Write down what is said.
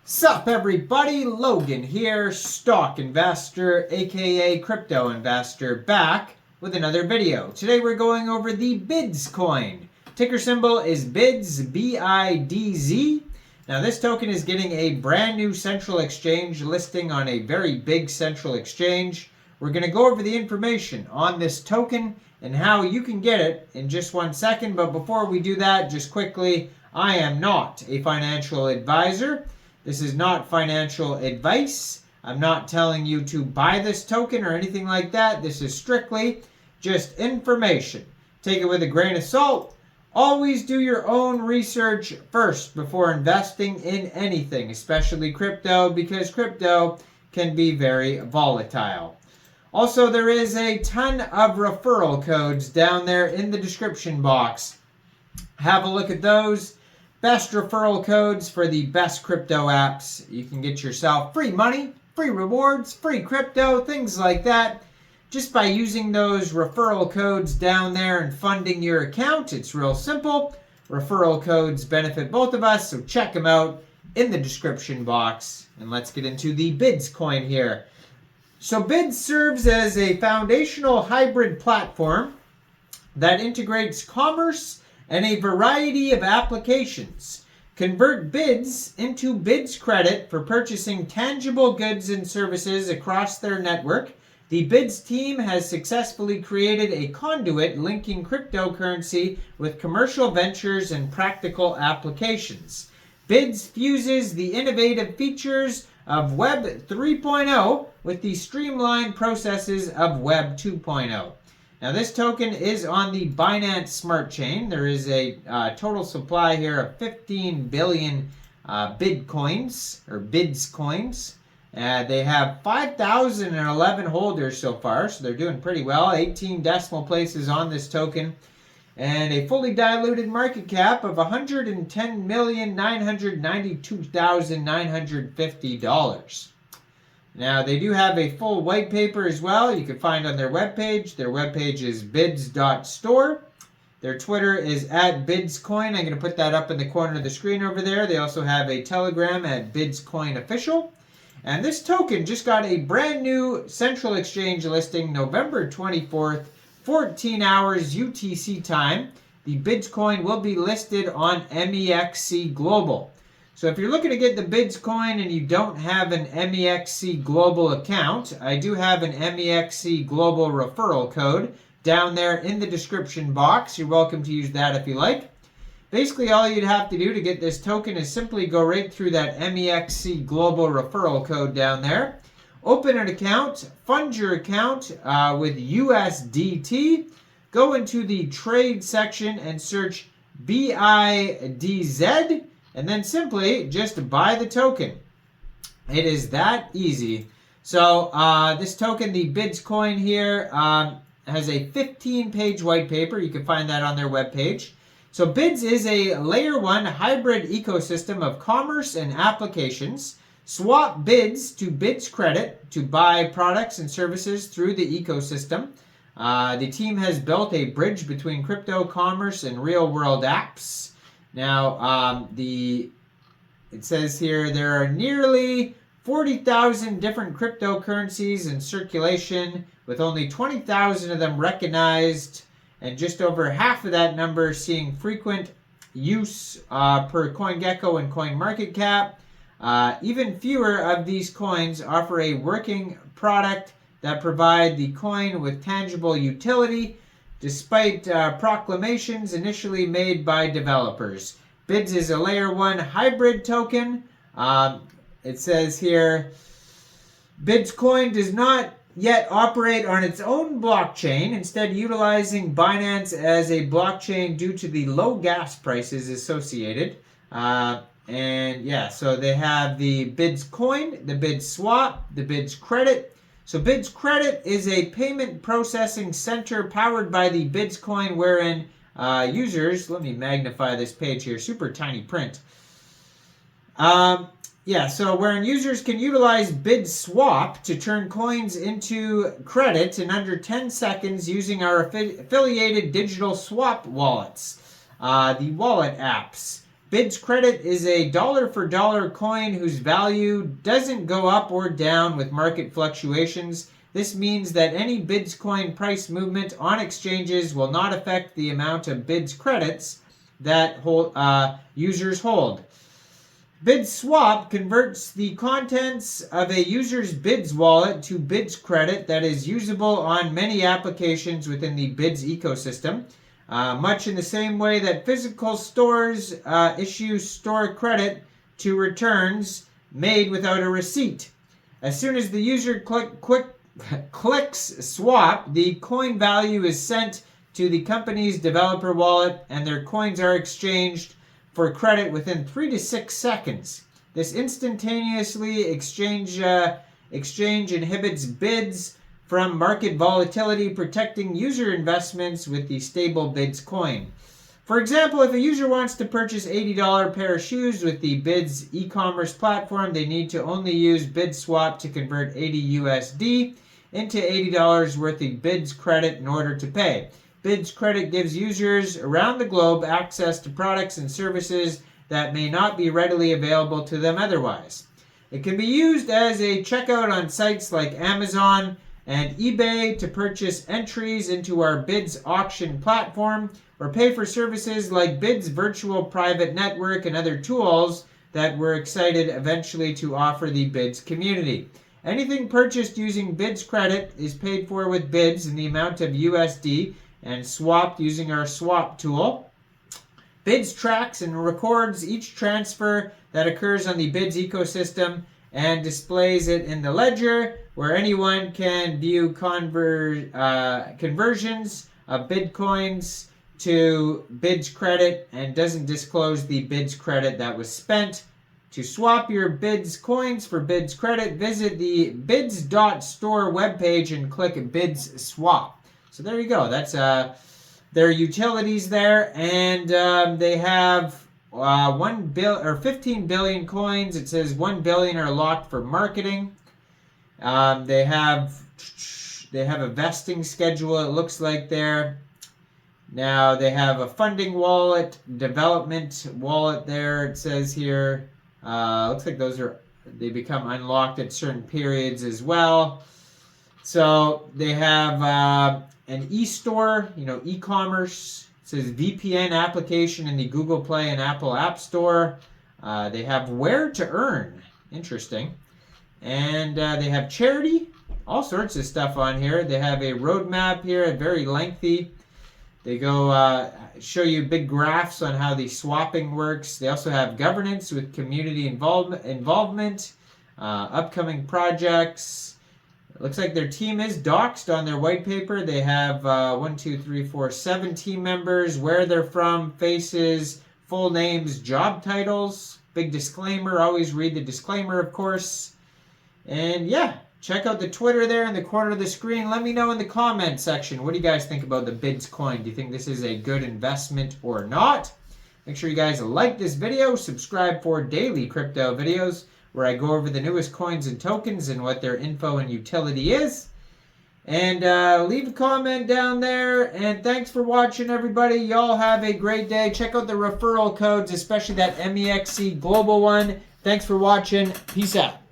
Sup everybody, Logan here, stock investor aka crypto investor, back with another video. Today we're going over the Bidzcoin. Ticker symbol is Bidz, B-I-D-Z. Now this token is getting a brand new central exchange listing on a very big central exchange. We're going to go over the information on this token and how you can get it in just 1 second. But before we do that, just quickly, I am not a financial advisor. This is not financial advice. I'm not telling you to buy this token or anything like that. This is strictly just information. Take it with a grain of salt. Always do your own research first before investing in anything, especially crypto, because crypto can be very volatile. Also, there is a ton of referral codes down there in the description box. Have a look at those. Best referral codes for the best crypto apps. You can get yourself free money, free rewards, free crypto, things like that. Just by using those referral codes down there and funding your account. It's real simple. Referral codes benefit both of us, so check them out in the description box. And let's get into the Bidzcoin here. So Bidz serves as a foundational hybrid platform that integrates commerce and a variety of applications. Convert bids into Bidz credit for purchasing tangible goods and services across their network. The Bidz team has successfully created a conduit linking cryptocurrency with commercial ventures and practical applications. Bidz fuses the innovative features of Web 3.0 with the streamlined processes of Web 2.0. Now this token is on the Binance Smart Chain. There is a total supply here of 15 billion Bitcoins or Bidzcoins. They have 5,011 holders so far, so they're doing pretty well. 18 decimal places on this token. And a fully diluted market cap of $110,992,950. Now, they do have a full white paper as well you can find on their webpage. Their webpage is bidz.store. Their Twitter is at Bidzcoin. I'm going to put that up in the corner of the screen over there. They also have a Telegram at Bidzcoin Official. And this token just got a brand new central exchange listing November 24th, 14 hours UTC time. The Bidzcoin will be listed on Mexc Global. So if you're looking to get the Bidzcoin and you don't have an Mexc Global account, I do have an Mexc Global referral code down there in the description box. You're welcome to use that if you like. Basically, all you'd have to do to get this token is simply go right through that Mexc Global referral code down there. Open an account, fund your account with USDT. Go into the trade section and search BIDZ. And then simply just buy the token. It is that easy. So this token, the Bidzcoin here, has a 15-page white paper. You can find that on their webpage. So Bidz is a layer 1 hybrid ecosystem of commerce and applications. Swap bids to Bidz credit to buy products and services through the ecosystem. The team has built a bridge between crypto commerce and real-world apps. Now, it says here there are nearly 40,000 different cryptocurrencies in circulation, with only 20,000 of them recognized, and just over half of that number seeing frequent use per CoinGecko and CoinMarketCap. Even fewer of these coins offer a working product that provide the coin with tangible utility, despite proclamations initially made by developers. Bidz is a layer 1 hybrid token. It says here, Bidzcoin does not yet operate on its own blockchain, instead utilizing Binance as a blockchain due to the low gas prices associated. And yeah, so they have the Bidzcoin, the Bidz swap, the Bidz credit. So Bidz credit is a payment processing center powered by the Bidzcoin, wherein users, let me magnify this page here, super tiny print. Wherein users can utilize Bidz swap to turn coins into credit in under 10 seconds using our affiliated digital swap wallets, the wallet apps. Bidz credit is a dollar for dollar coin whose value doesn't go up or down with market fluctuations. This means that any Bidzcoin price movement on exchanges will not affect the amount of Bidz credits that users hold. Bidz Swap converts the contents of a user's Bidz wallet to Bidz credit that is usable on many applications within the Bidz ecosystem, much in the same way that physical stores issue store credit to returns made without a receipt. As soon as the user clicks swap, the coin value is sent to the company's developer wallet and their coins are exchanged for credit within 3 to 6 seconds. This instantaneously exchange inhibits Bidz from market volatility, protecting user investments with the stable Bidz coin. For example, if a user wants to purchase $80 pair of shoes with the Bidz e-commerce platform, they need to only use Bidz Swap to convert 80 USD into $80 worth of Bidz credit in order to pay. Bidz credit gives users around the globe access to products and services that may not be readily available to them otherwise. It can be used as a checkout on sites like Amazon and eBay to purchase entries into our Bidz auction platform or pay for services like Bidz virtual private network and other tools that we're excited eventually to offer the Bidz community. Anything purchased using Bidz credit is paid for with Bidz in the amount of USD and swapped using our swap tool. Bidz tracks and records each transfer that occurs on the Bidz ecosystem and displays it in the ledger where anyone can view conversions of Bitcoins to Bidz credit and doesn't disclose the Bidz credit that was spent. To swap your Bidz coins for Bidz credit, visit the Bidz.store webpage and click Bidz Swap. So there you go. That's their utilities there, and they have 15 billion coins. It says 1 billion are locked for marketing. They have a vesting schedule. It looks like there. Now they have a funding wallet, development wallet there. It says here. Looks like they become unlocked at certain periods as well. So they have an e-store, e-commerce. It says VPN application in the Google Play and Apple App Store. They have where to earn. Interesting. And they have charity. All sorts of stuff on here. They have a roadmap here, very lengthy. They go show you big graphs on how the swapping works. They also have governance with community involvement, upcoming projects. It looks like their team is doxed on their white paper. They have 7 team members, where they're from, faces, full names, job titles. Big disclaimer. Always read the disclaimer, of course. And yeah. Check out the Twitter there in the corner of the screen. Let me know in the comment section. What do you guys think about the Bidzcoin? Do you think this is a good investment or not? Make sure you guys like this video. Subscribe for daily crypto videos where I go over the newest coins and tokens and what their info and utility is. And leave a comment down there. And thanks for watching, everybody. Y'all have a great day. Check out the referral codes, especially that MEXC global one. Thanks for watching. Peace out.